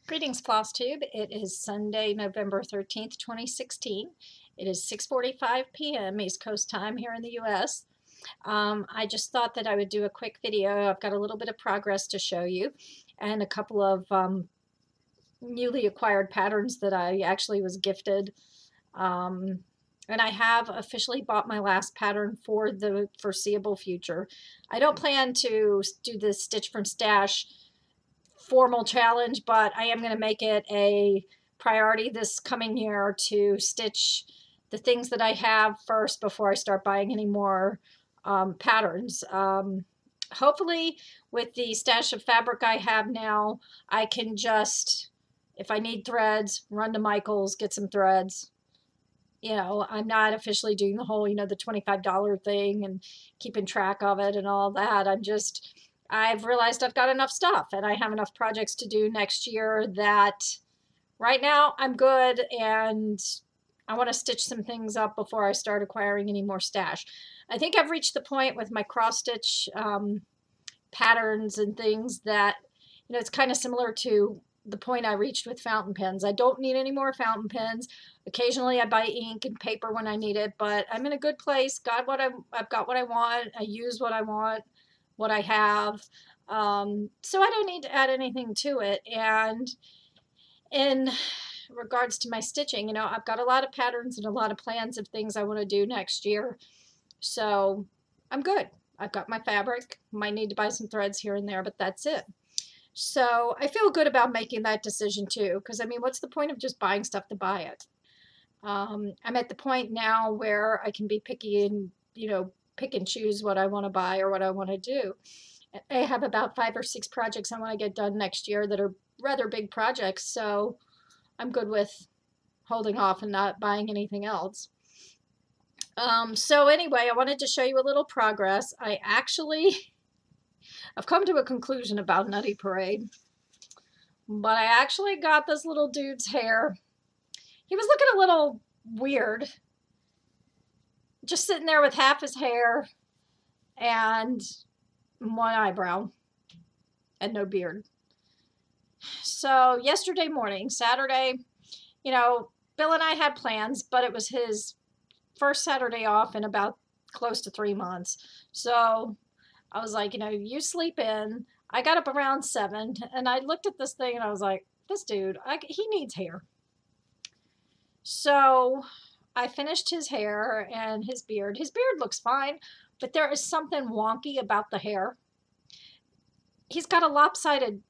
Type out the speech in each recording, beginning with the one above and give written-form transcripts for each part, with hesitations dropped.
Greetings, FlossTube. It is Sunday, November 13th, 2016. It is 6:45 p.m. East Coast time here in the U.S. I just thought that I would do a quick video. I've got a little bit of progress to show you and a couple of newly acquired patterns that I actually was gifted. And I have officially bought my last pattern for the foreseeable future. I don't plan to do this Stitch from Stash formal challenge, but I am going to make it a priority this coming year to stitch the things that I have first before I start buying any more patterns. Hopefully, with the stash of fabric I have now, I can just, if I need threads, run to Michael's, get some threads. You know, I'm not officially doing the whole, the $25 thing and keeping track of it and all that. I've realized I've got enough stuff and I have enough projects to do next year that right now I'm good, and I want to stitch some things up before I start acquiring any more stash. I think I've reached the point with my cross stitch patterns and things that, it's kind of similar to the point I reached with fountain pens. I don't need any more fountain pens. Occasionally I buy ink and paper when I need it, but I'm in a good place. I've got what I want. I use what I want, what I have. So I don't need to add anything to it. And in regards to my stitching, I've got a lot of patterns and a lot of plans of things I want to do next year. So I'm good. I've got my fabric. Might need to buy some threads here and there, but that's it. So I feel good about making that decision too, because what's the point of just buying stuff to buy it? I'm at the point now where I can be picky and, pick and choose what I want to buy or what I want to do. I have about 5 or 6 projects I want to get done next year that are rather big projects, so I'm good with holding off and not buying anything else. So anyway, I wanted to show you a little progress. I've come to a conclusion about Nutty Parade, but I actually got this little dude's hair. He was looking a little weird, just sitting there with half his hair and one eyebrow and no beard. So yesterday morning, Saturday, Bill and I had plans, but it was his first Saturday off in about close to 3 months. So I was like, you sleep in. I got up around 7 and I looked at this thing and I was like, this dude, he needs hair. So I finished his hair and his beard. His beard looks fine, but there is something wonky about the hair. He's got a lopsided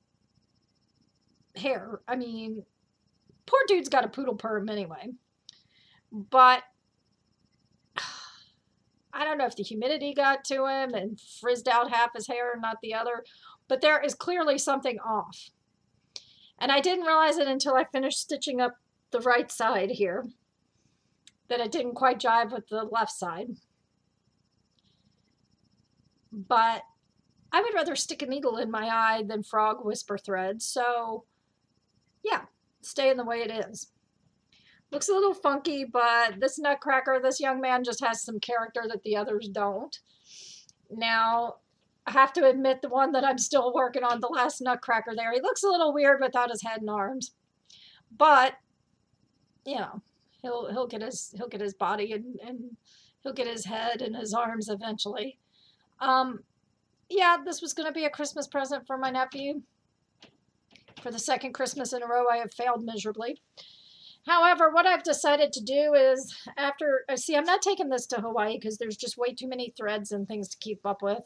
hair. Poor dude's got a poodle perm anyway. But I don't know if the humidity got to him and frizzed out half his hair and not the other, but there is clearly something off. And I didn't realize it until I finished stitching up the right side here, that it didn't quite jive with the left side. But I would rather stick a needle in my eye than frog whisper thread, so yeah, staying the way it is. Looks a little funky, but this nutcracker, this young man just has some character that the others don't. Now, I have to admit, the one that I'm still working on, the last nutcracker there, he looks a little weird without his head and arms. But, he'll get his body and he'll get his head and his arms eventually. Yeah, this was going to be a Christmas present for my nephew. For the second Christmas in a row, I have failed miserably. However, what I've decided to do is, I'm not taking this to Hawaii because there's just way too many threads and things to keep up with.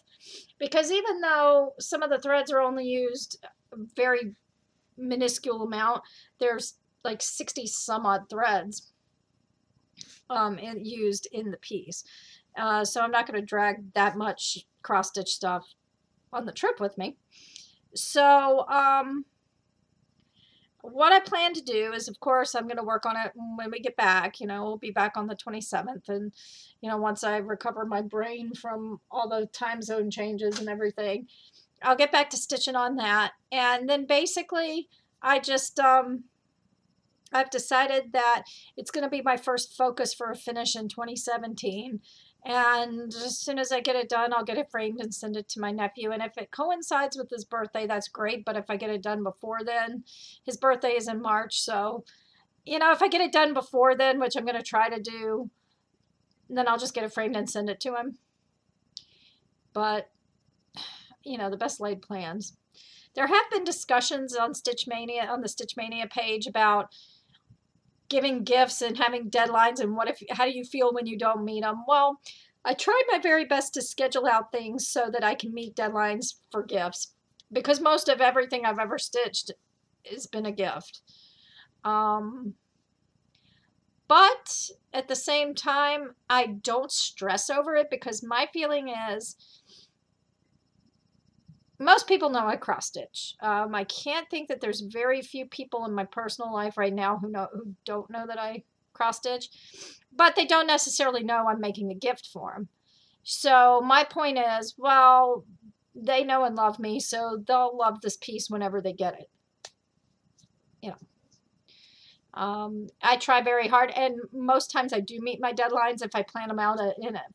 Because even though some of the threads are only used a very minuscule amount, there's like 60 some odd threads used in the piece. So I'm not going to drag that much cross-stitch stuff on the trip with me. So, what I plan to do is, of course, I'm going to work on it when we get back. We'll be back on the 27th. And, once I recover my brain from all the time zone changes and everything, I'll get back to stitching on that. And then basically, I've decided that it's going to be my first focus for a finish in 2017. And as soon as I get it done, I'll get it framed and send it to my nephew. And if it coincides with his birthday, that's great. But if I get it done before then, his birthday is in March. So, you know, if I get it done before then, which I'm going to try to do, then I'll just get it framed and send it to him. But, you know, the best laid plans. There have been discussions on Stitch Mania, on the Stitch Mania page, about giving gifts and having deadlines, and how do you feel when you don't meet them? Well, I tried my very best to schedule out things so that I can meet deadlines for gifts, because most of everything I've ever stitched has been a gift. But at the same time, I don't stress over it, because my feeling is most people know I cross stitch. I can't think that there's very few people in my personal life right now who don't know that I cross stitch, but they don't necessarily know I'm making a gift for them. So my point is, well, they know and love me, so they'll love this piece whenever they get it. You know. I try very hard, and most times I do meet my deadlines if I plan them out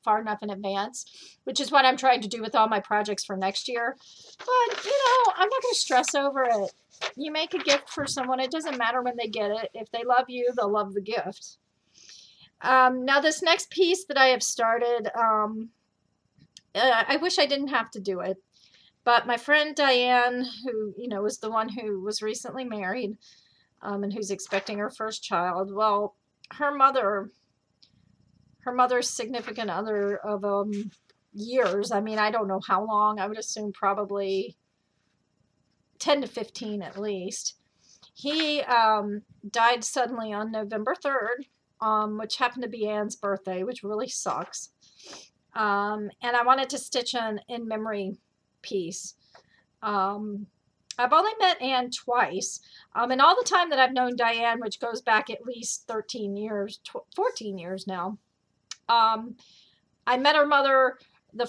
far enough in advance, which is what I'm trying to do with all my projects for next year. But, you know, I'm not going to stress over it. You make a gift for someone, it doesn't matter when they get it. If they love you, they'll love the gift. Now, this next piece that I have started, I wish I didn't have to do it, but my friend Diane, who, you know, was the one who was recently married, and who's expecting her first child. Well, her mother's significant other of years. I mean, I don't know how long. I would assume probably 10 to 15 at least. He died suddenly on November 3rd, which happened to be Anne's birthday, which really sucks. And I wanted to stitch an in-memory piece. I've only met Anne twice, and all the time that I've known Diane, which goes back at least 13 years, 14 years now, I met her mother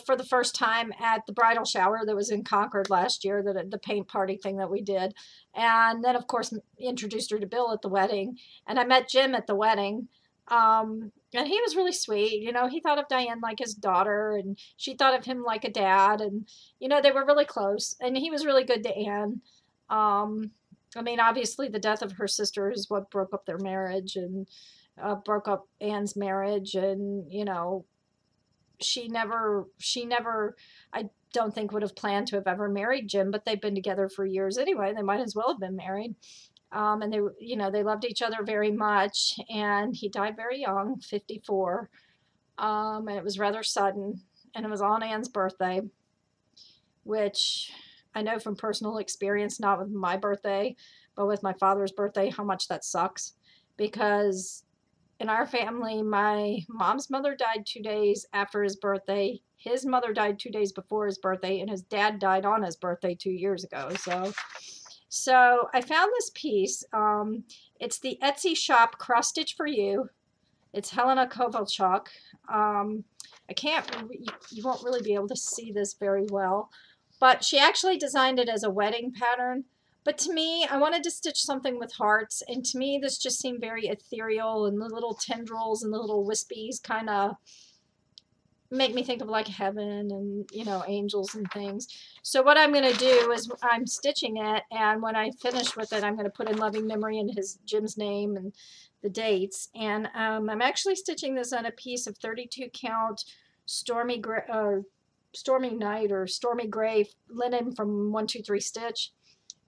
for the first time at the bridal shower that was in Concord last year, the paint party thing that we did, and then of course introduced her to Bill at the wedding, and I met Jim at the wedding. And he was really sweet. You know, he thought of Diane like his daughter, and she thought of him like a dad. And, you know, they were really close. And he was really good to Anne. I mean, obviously, the death of her sister is what broke up their marriage and broke up Anne's marriage. And, you know, she never, I don't think would have planned to have ever married Jim, but they've been together for years anyway. They might as well have been married. And they, you know, they loved each other very much, and he died very young, 54. And it was rather sudden, and it was on Anne's birthday, which I know from personal experience, not with my birthday, but with my father's birthday, how much that sucks. Because in our family, my mom's mother died 2 days after his birthday. His mother died 2 days before his birthday, and his dad died on his birthday 2 years ago. So I found this piece. It's the Etsy shop Cross Stitch for You. It's Helena Kovalchuk. You won't really be able to see this very well, but she actually designed it as a wedding pattern. But to me, I wanted to stitch something with hearts, and to me this just seemed very ethereal, and the little tendrils and the little wispies kind of make me think of like heaven and, you know, angels and things. So what I'm going to do is I'm stitching it, and when I finish with it, I'm going to put in loving memory and Jim's name and the dates. And I'm actually stitching this on a piece of 32 count Stormy Night or Stormy Gray linen from 123 Stitch.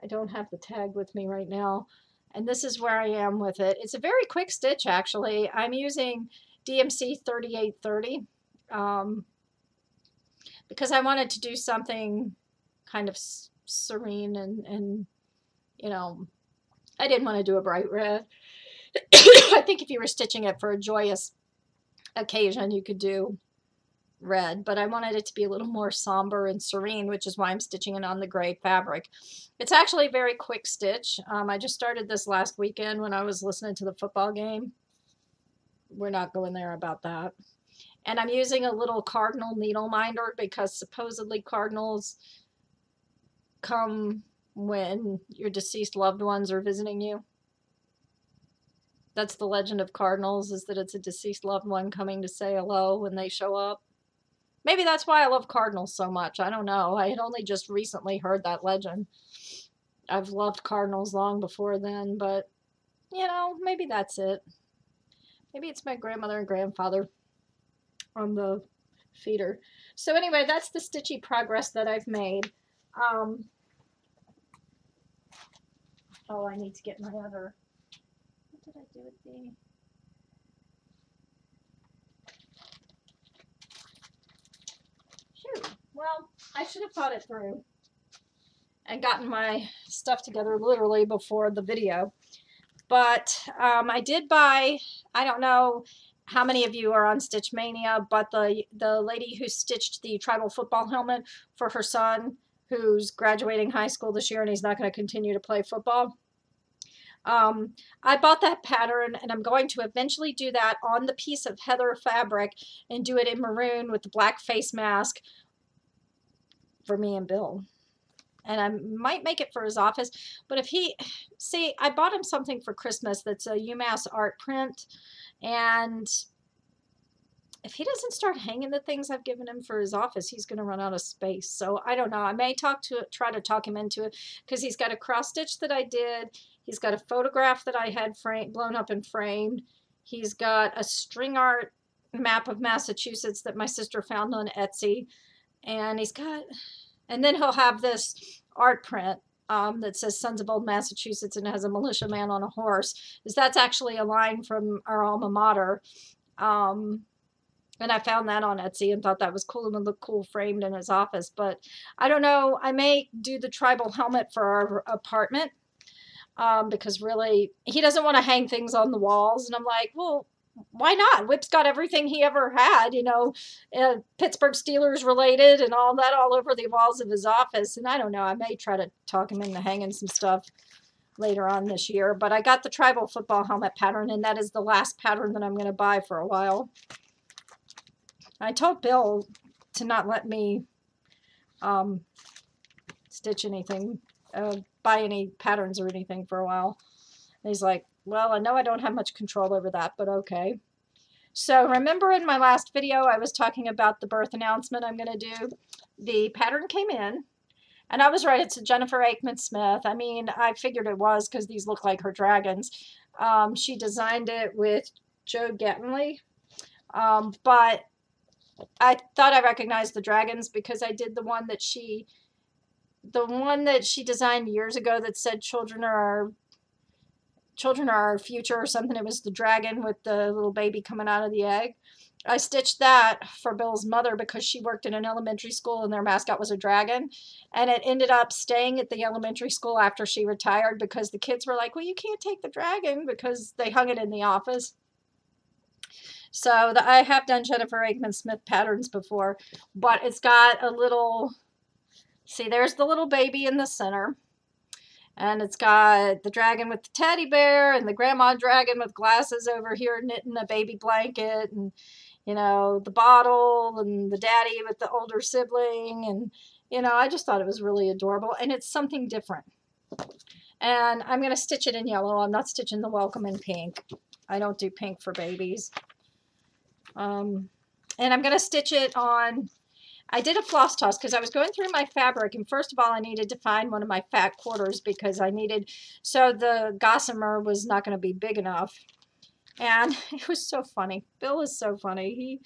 I don't have the tag with me right now. And this is where I am with it. It's a very quick stitch, actually. I'm using DMC 3830. Because I wanted to do something kind of serene and, you know, I didn't want to do a bright red. I think if you were stitching it for a joyous occasion, you could do red, but I wanted it to be a little more somber and serene, which is why I'm stitching it on the gray fabric. It's actually a very quick stitch. I just started this last weekend when I was listening to the football game. We're not going there about that. And I'm using a little cardinal needle minder because supposedly cardinals come when your deceased loved ones are visiting you. That's the legend of cardinals, is that it's a deceased loved one coming to say hello when they show up. Maybe that's why I love cardinals so much. I don't know. I had only just recently heard that legend. I've loved cardinals long before then, but, you know, maybe that's it. Maybe it's my grandmother and grandfather on the feeder. So anyway, that's the stitchy progress that I've made. Oh, I need to get my other... What did I do with the... Shoot. Well, I should have thought it through and gotten my stuff together literally before the video. But I did buy, I don't know how many of you are on Stitch Mania, but the lady who stitched the tribal football helmet for her son, who's graduating high school this year and he's not going to continue to play football. I bought that pattern, and I'm going to eventually do that on the piece of heather fabric and do it in maroon with the black face mask for me and Bill. And I might make it for his office, but if he, see, I bought him something for Christmas that's a UMass art print, and if he doesn't start hanging the things I've given him for his office, he's going to run out of space. So I don't know. I may try to talk him into it, because he's got a cross stitch that I did. He's got a photograph that I had blown up and framed. He's got a string art map of Massachusetts that my sister found on Etsy. And he's got, and then he'll have this art print that says Sons of Old Massachusetts, and it has a militiaman on a horse. That's actually a line from our alma mater. And I found that on Etsy and thought that was cool and would look cool framed in his office. But I don't know. I may do the tribal helmet for our apartment because really he doesn't want to hang things on the walls. And I'm like, well, why not? Whip's got everything he ever had, you know, Pittsburgh Steelers related and all that all over the walls of his office. And I don't know. I may try to talk him into hanging some stuff later on this year. But I got the tribal football helmet pattern, and that is the last pattern that I'm going to buy for a while. I told Bill to not let me stitch anything, buy any patterns or anything for a while. And he's like, well, I know I don't have much control over that, but okay. So remember in my last video, I was talking about the birth announcement I'm going to do. The pattern came in, and I was right. It's a Jennifer Aikman Smith. I mean, I figured it was because these look like her dragons. She designed it with Joe Gettinley, but I thought I recognized the dragons because I did the one that she designed years ago that said children are our future or something. It was the dragon with the little baby coming out of the egg. I stitched that for Bill's mother because she worked in an elementary school and their mascot was a dragon. And it ended up staying at the elementary school after she retired because the kids were like, well, you can't take the dragon, because they hung it in the office. So I have done Jennifer Aikman Smith patterns before, but it's got a little, see, there's the little baby in the center. And it's got the dragon with the teddy bear and the grandma dragon with glasses over here knitting a baby blanket, and, you know, the bottle and the daddy with the older sibling. And, you know, I just thought it was really adorable, and it's something different. And I'm going to stitch it in yellow. I'm not stitching the welcome in pink. I don't do pink for babies. And I'm going to stitch it on, I did a floss toss because I was going through my fabric, and first of all I needed to find one of my fat quarters because I needed, so the gossamer was not going to be big enough. And it was so funny. Bill is so funny.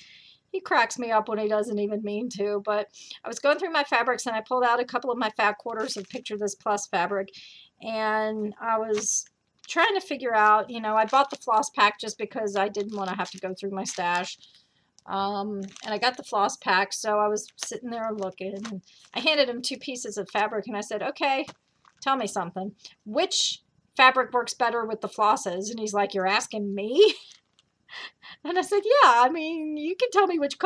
He cracks me up when he doesn't even mean to. But I was going through my fabrics and I pulled out a couple of my fat quarters of Picture This Plus fabric, and I was trying to figure out, you know, I bought the floss pack just because I didn't want to have to go through my stash. And I got the floss pack, so I was sitting there looking, and I handed him 2 pieces of fabric, and I said, okay, tell me something. Which fabric works better with the flosses? And he's like, you're asking me? And I said, yeah, I mean, you can tell me which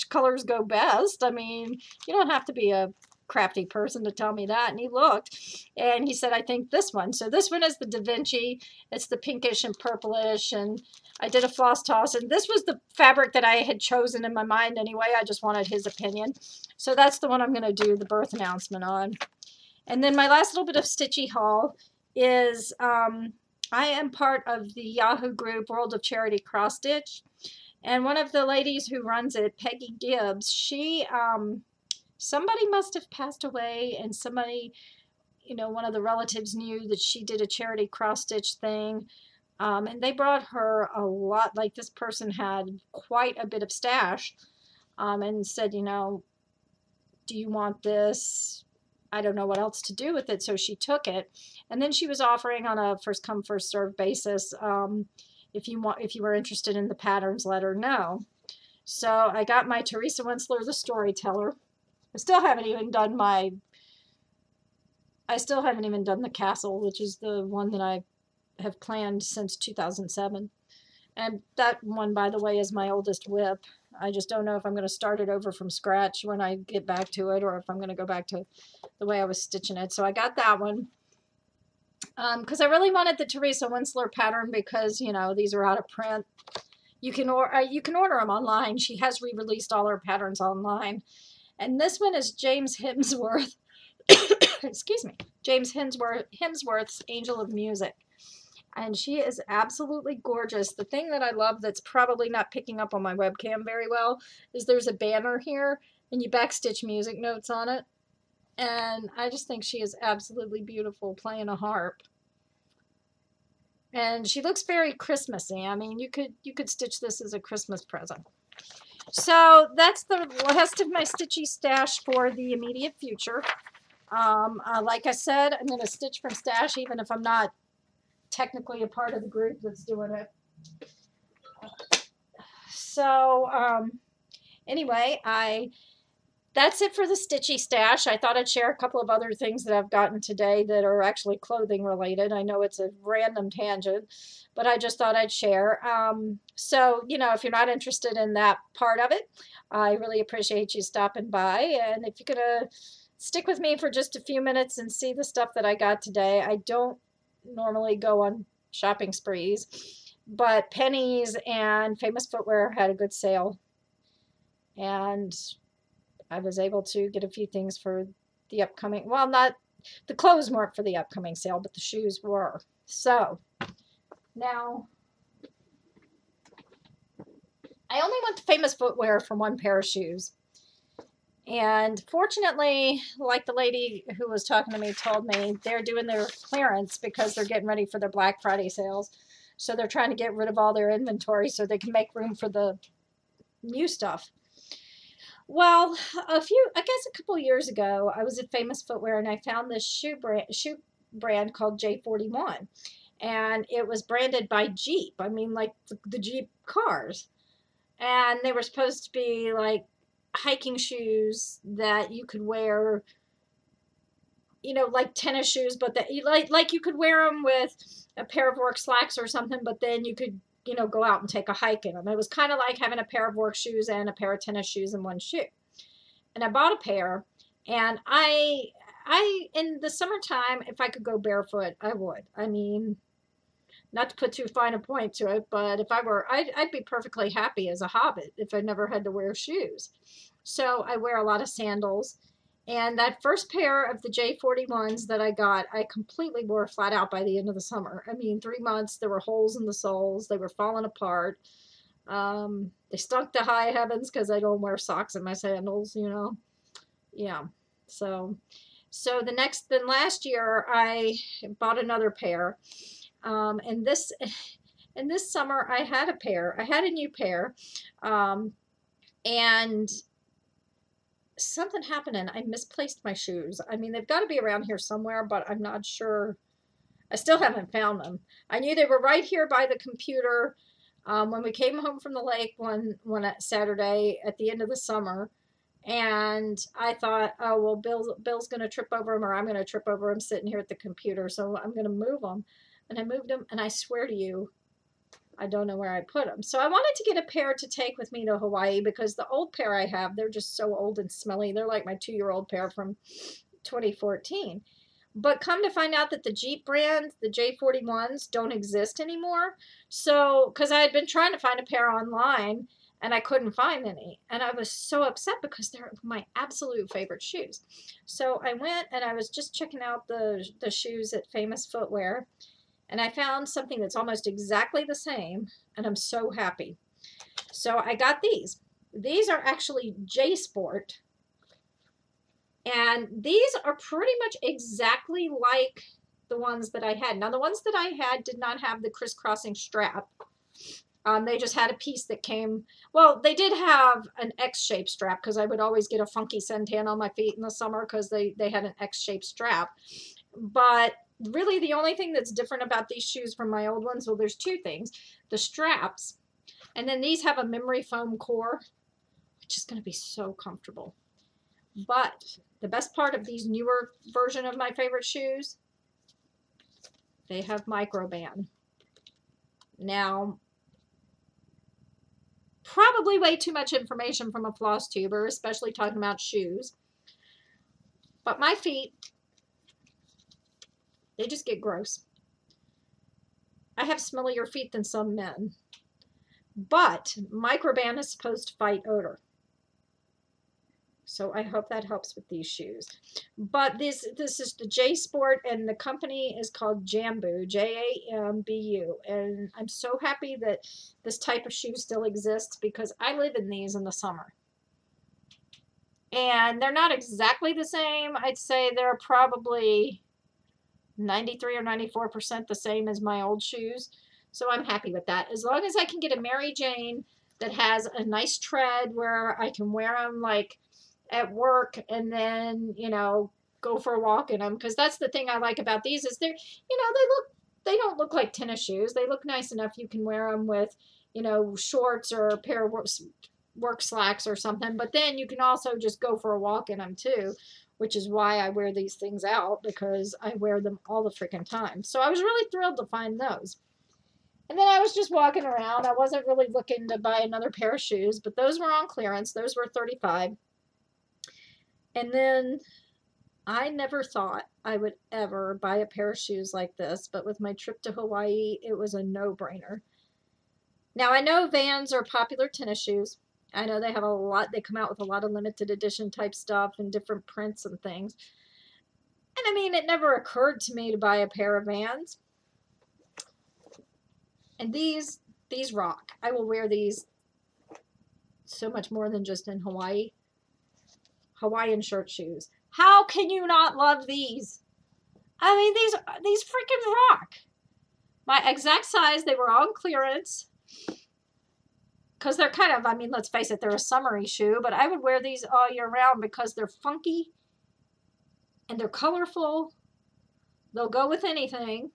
colors go best. I mean, you don't have to be a crafty person to tell me that. And he looked, and he said, I think this one. So this one is the Da Vinci. It's the pinkish and purplish, and I did a floss toss, and this was the fabric that I had chosen in my mind anyway. I just wanted his opinion. So that's the one I'm going to do the birth announcement on. And then my last little bit of stitchy haul is I am part of the Yahoo group World of Charity Cross Stitch, and one of the ladies who runs it, Peggy Gibbs, somebody must have passed away, and somebody, one of the relatives knew that she did a charity cross stitch thing. And they brought her a lot, like this person had quite a bit of stash, and said, do you want this? I don't know what else to do with it. So she took it. And then she was offering on a first come, first served basis. If you were interested in the patterns, let her know. So I got my Teresa Winsler, the storyteller. I still haven't even done the castle, which is the one that I have planned since 2007. And that one, by the way, is my oldest WIP. I just don't know if I'm going to start it over from scratch when I get back to it, or if I'm going to go back to the way I was stitching it. So I got that one. Because I really wanted the Teresa Winsler pattern, because, these are out of print. You can order them online. She has re-released all her patterns online. And this one is James Hemsworth. Excuse me. James Hemsworth's Angel of Music. And she is absolutely gorgeous. The thing that I love that's probably not picking up on my webcam very well is there's a banner here, and you backstitch music notes on it. And I just think she is absolutely beautiful playing a harp. And she looks very Christmassy. I mean, you could stitch this as a Christmas present. So that's the rest of my stitchy stash for the immediate future. Like I said, I'm going to stitch from stash even if I'm not technically a part of the group that's doing it. So anyway, that's it for the stitchy stash. I thought I'd share a couple of other things that I've gotten today that are actually clothing related. I know it's a random tangent, but I just thought I'd share. So, if you're not interested in that part of it, I really appreciate you stopping by. And if you're going to stick with me for just a few minutes and see the stuff that I got today, I don't normally go on shopping sprees, but Penny's and Famous Footwear had a good sale, and I was able to get a few things for the upcoming, well, not, the clothes weren't for the upcoming sale, but the shoes were. So now I only went to Famous Footwear for one pair of shoes. And fortunately, like the lady who was talking to me told me, they're doing their clearance because they're getting ready for their Black Friday sales. So they're trying to get rid of all their inventory so they can make room for the new stuff. Well, I guess a couple years ago, I was at Famous Footwear and I found this shoe brand called J41. And it was branded by Jeep. I mean, like the Jeep cars. And they were supposed to be like hiking shoes that you could wear, like tennis shoes, but that like you could wear them with a pair of work slacks or something, but then you could, go out and take a hike in them. It was kind of like having a pair of work shoes and a pair of tennis shoes in one shoe. And I bought a pair, and I in the summertime, if I could go barefoot, I would. I mean, not to put too fine a point to it, but if I were, I'd be perfectly happy as a hobbit if I never had to wear shoes. So I wear a lot of sandals. And that first pair of the J41s that I got, I completely wore flat out by the end of the summer. I mean, 3 months, there were holes in the soles. They were falling apart. They stunk to high heavens because I don't wear socks in my sandals, Yeah. So then last year, I bought another pair. And this summer I had a new pair, and something happened and I misplaced my shoes. I mean, they've got to be around here somewhere, but I'm not sure. I still haven't found them. I knew they were right here by the computer when we came home from the lake one Saturday at the end of the summer. And I thought, oh, well, Bill's going to trip over them, or I'm going to trip over them sitting here at the computer. So I'm going to move them. And I moved them, and I swear to you, I don't know where I put them. So I wanted to get a pair to take with me to Hawaii, because the old pair I have, they're just so old and smelly. They're like my 2-year-old pair from 2014. But come to find out that the Jeep brand, the J41s, don't exist anymore. So, because I had been trying to find a pair online, and I couldn't find any. And I was so upset because they're my absolute favorite shoes. So I went and I was just checking out the shoes at Famous Footwear. And I found something that's almost exactly the same, and I'm so happy. So I got these. These are actually J Sport, and these are pretty much exactly like the ones that I had. Now, the ones that I had did not have the crisscrossing strap. They just had a piece that came, well, they did have an X-shaped strap because I would always get a funky suntan on my feet in the summer because they had an X-shaped strap. But really the only thing that's different about these shoes from my old ones, well, there's two things. The straps, and then these have a memory foam core, which is going to be so comfortable. But the best part of these newer version of my favorite shoes, they have Microban. Now, probably way too much information from a floss tuber, especially talking about shoes. But my feet, they just get gross. I have smellier feet than some men. But Microban is supposed to fight odor. So I hope that helps with these shoes. But this is the J Sport, and the company is called Jambu, Jambu. And I'm so happy that this type of shoe still exists because I live in these in the summer. And they're not exactly the same. I'd say they're probably 93 or 94% the same as my old shoes. So I'm happy with that. As long as I can get a Mary Jane that has a nice tread where I can wear them like at work and then, you know, go for a walk in them, because that's the thing I like about these is they're, you know, they don't look like tennis shoes. They look nice enough you can wear them with, you know, shorts or a pair of work slacks or something, but then you can also just go for a walk in them too, which is why I wear these things out, because I wear them all the freaking time. So I was really thrilled to find those. And then I was just walking around. I wasn't really looking to buy another pair of shoes, but those were on clearance. Those were $35. And then I never thought I would ever buy a pair of shoes like this, but with my trip to Hawaii, it was a no-brainer. Now, I know Vans are popular tennis shoes. I know they have a lot, they come out with a lot of limited edition type stuff and different prints and things. And I mean, it never occurred to me to buy a pair of Vans. And these rock. I will wear these so much more than just in Hawaii. Hawaiian shirt shoes. How can you not love these? I mean, these freaking rock. My exact size, they were on clearance. Because they're kind of, I mean, let's face it, they're a summery shoe, but I would wear these all year round because they're funky and they're colorful. They'll go with anything.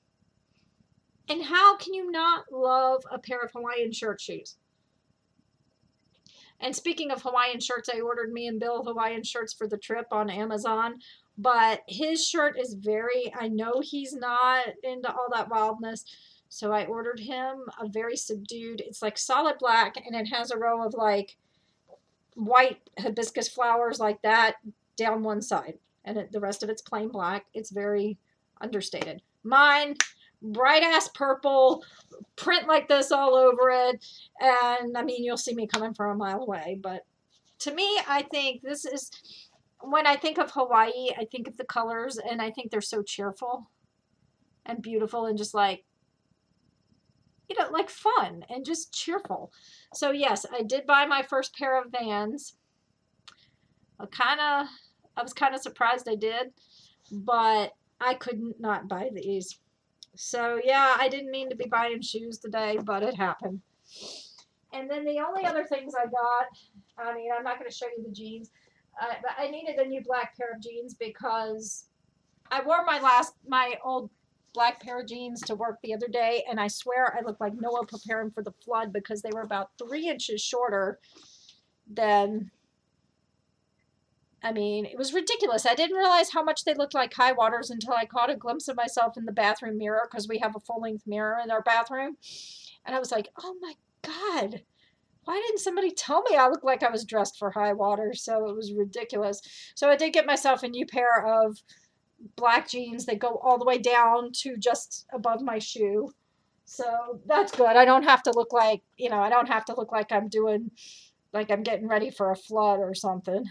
And how can you not love a pair of Hawaiian shirt shoes? And speaking of Hawaiian shirts, I ordered me and Bill Hawaiian shirts for the trip on Amazon. But his shirt is very, I know he's not into all that wildness. So I ordered him a very subdued, it's like solid black, and it has a row of like white hibiscus flowers like that down one side. And the rest of it's plain black. It's very understated. Mine, bright ass purple, print like this all over it. And I mean, you'll see me coming from a mile away. But to me, I think this is, when I think of Hawaii, I think of the colors, and I think they're so cheerful and beautiful and just like, you know, like fun and just cheerful. So yes, I did buy my first pair of Vans. I was kind of surprised I did, but I could not buy these. So yeah, I didn't mean to be buying shoes today, but it happened. And then the only other things I got, I mean, I'm not going to show you the jeans, but I needed a new black pair of jeans because I wore my old black pair of jeans to work the other day, and I swear I looked like Noah preparing for the flood because they were about 3 inches shorter than, I mean, it was ridiculous. I didn't realize how much they looked like high waters until I caught a glimpse of myself in the bathroom mirror, because we have a full-length mirror in our bathroom. And I was like, oh my God, why didn't somebody tell me I looked like I was dressed for high water? So it was ridiculous. So I did get myself a new pair of black jeans that go all the way down to just above my shoe. So that's good. I don't have to look like, you know, I don't have to look like I'm doing, like I'm getting ready for a flood or something.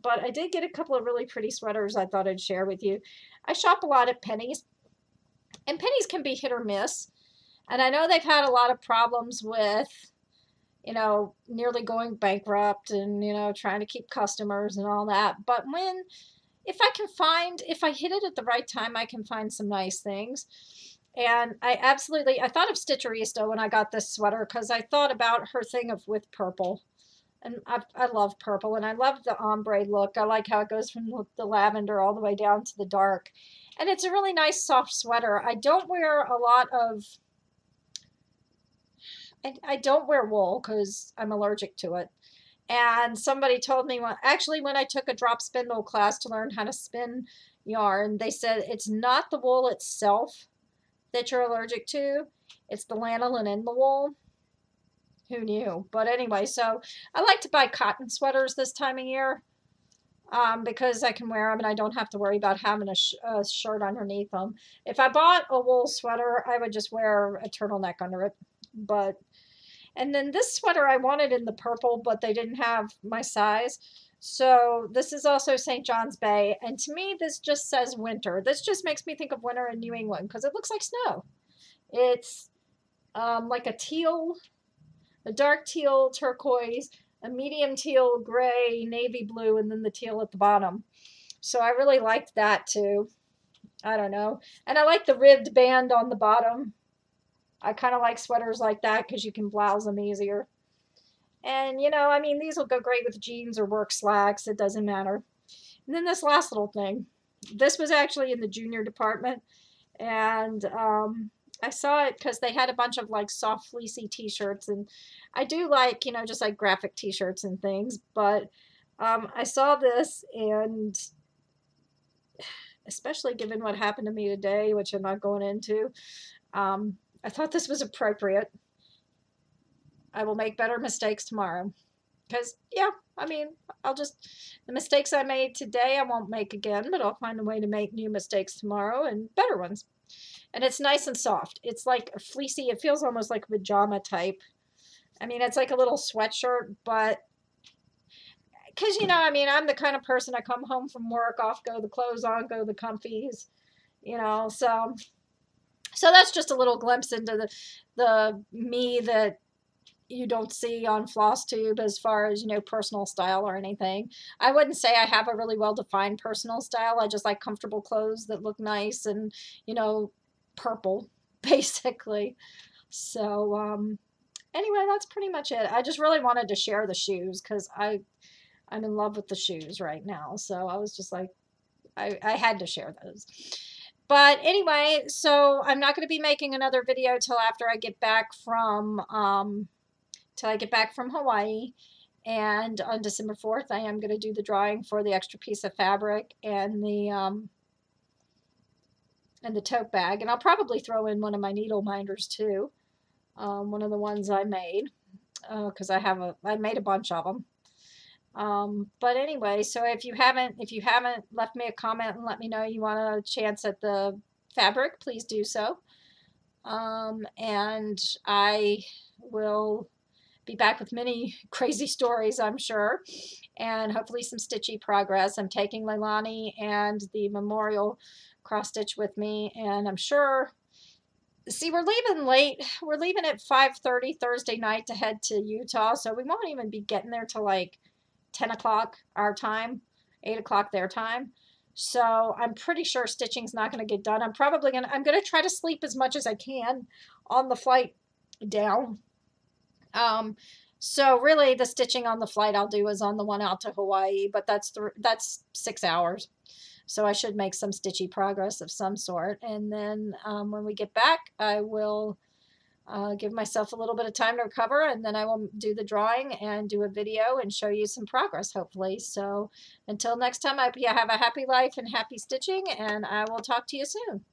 But I did get a couple of really pretty sweaters I thought I'd share with you. I shop a lot at Penny's, And Penny's can be hit or miss. And I know they've had a lot of problems with, you know, nearly going bankrupt and, you know, trying to keep customers and all that. But if I hit it at the right time, I can find some nice things. And I thought of Stitcherista when I got this sweater because I thought about her thing with purple. And I love purple, and I love the ombre look. I like how it goes from the lavender all the way down to the dark. And it's a really nice soft sweater. I don't wear a lot of, I don't wear wool because I'm allergic to it. And somebody told me, when I took a drop spindle class to learn how to spin yarn, they said it's not the wool itself that you're allergic to, it's the lanolin in the wool. Who knew? But anyway, so I like to buy cotton sweaters this time of year because I can wear them and I don't have to worry about having a shirt underneath them. If I bought a wool sweater, I would just wear a turtleneck under it. And then this sweater I wanted in the purple, but they didn't have my size. So this is also St. John's Bay. And to me, this just says winter. This just makes me think of winter in New England because it looks like snow. It's like a dark teal turquoise, a medium teal gray, navy blue, and then the teal at the bottom. So I really liked that too. I don't know. And I like the ribbed band on the bottom. I kind of like sweaters like that because you can blouse them easier. And, you know, I mean, these will go great with jeans or work slacks. It doesn't matter. And then this last little thing. This was actually in the junior department. And I saw it because they had a bunch of like soft fleecy t-shirts. And I do like, you know, just like graphic t-shirts and things. But I saw this, and especially given what happened to me today, which I'm not going into, I thought this was appropriate. I will make better mistakes tomorrow. Because, yeah, I mean, the mistakes I made today, I won't make again, but I'll find a way to make new mistakes tomorrow and better ones. And it's nice and soft. It's like a fleecy, it feels almost like a pajama type. I mean, it's like a little sweatshirt, but, because, you know, I mean, I'm the kind of person, I come home from work, off go the clothes on, go the comfies, you know, so that's just a little glimpse into the me that you don't see on FlossTube as far as, you know, personal style or anything. I wouldn't say I have a really well-defined personal style. I just like comfortable clothes that look nice and, you know, purple, basically. So, anyway, that's pretty much it. I just really wanted to share the shoes because I'm in love with the shoes right now. So I was just like, I had to share those. But anyway, so I'm not going to be making another video till after I get back from Hawaii. And on December 4th, I am going to do the drawing for the extra piece of fabric and the tote bag. And I'll probably throw in one of my needle minders too. One of the ones I made, because I made a bunch of them. But anyway, so if you haven't left me a comment and let me know you want a chance at the fabric, please do so. And I will be back with many crazy stories, I'm sure, and hopefully some stitchy progress. I'm taking Leilani and the memorial cross stitch with me, and I'm sure, see, we're leaving late. We're leaving at 5:30 Thursday night to head to Utah, so we won't even be getting there till like 10 o'clock our time, 8 o'clock their time. So I'm pretty sure stitching's not going to get done. I'm going to try to sleep as much as I can on the flight down. So really the stitching on the flight I'll do is on the one out to Hawaii, but that's 6 hours. So I should make some stitchy progress of some sort. And then when we get back, I will give myself a little bit of time to recover, and then I will do the drawing and do a video and show you some progress, hopefully. So until next time, I hope you have a happy life and happy stitching, and I will talk to you soon.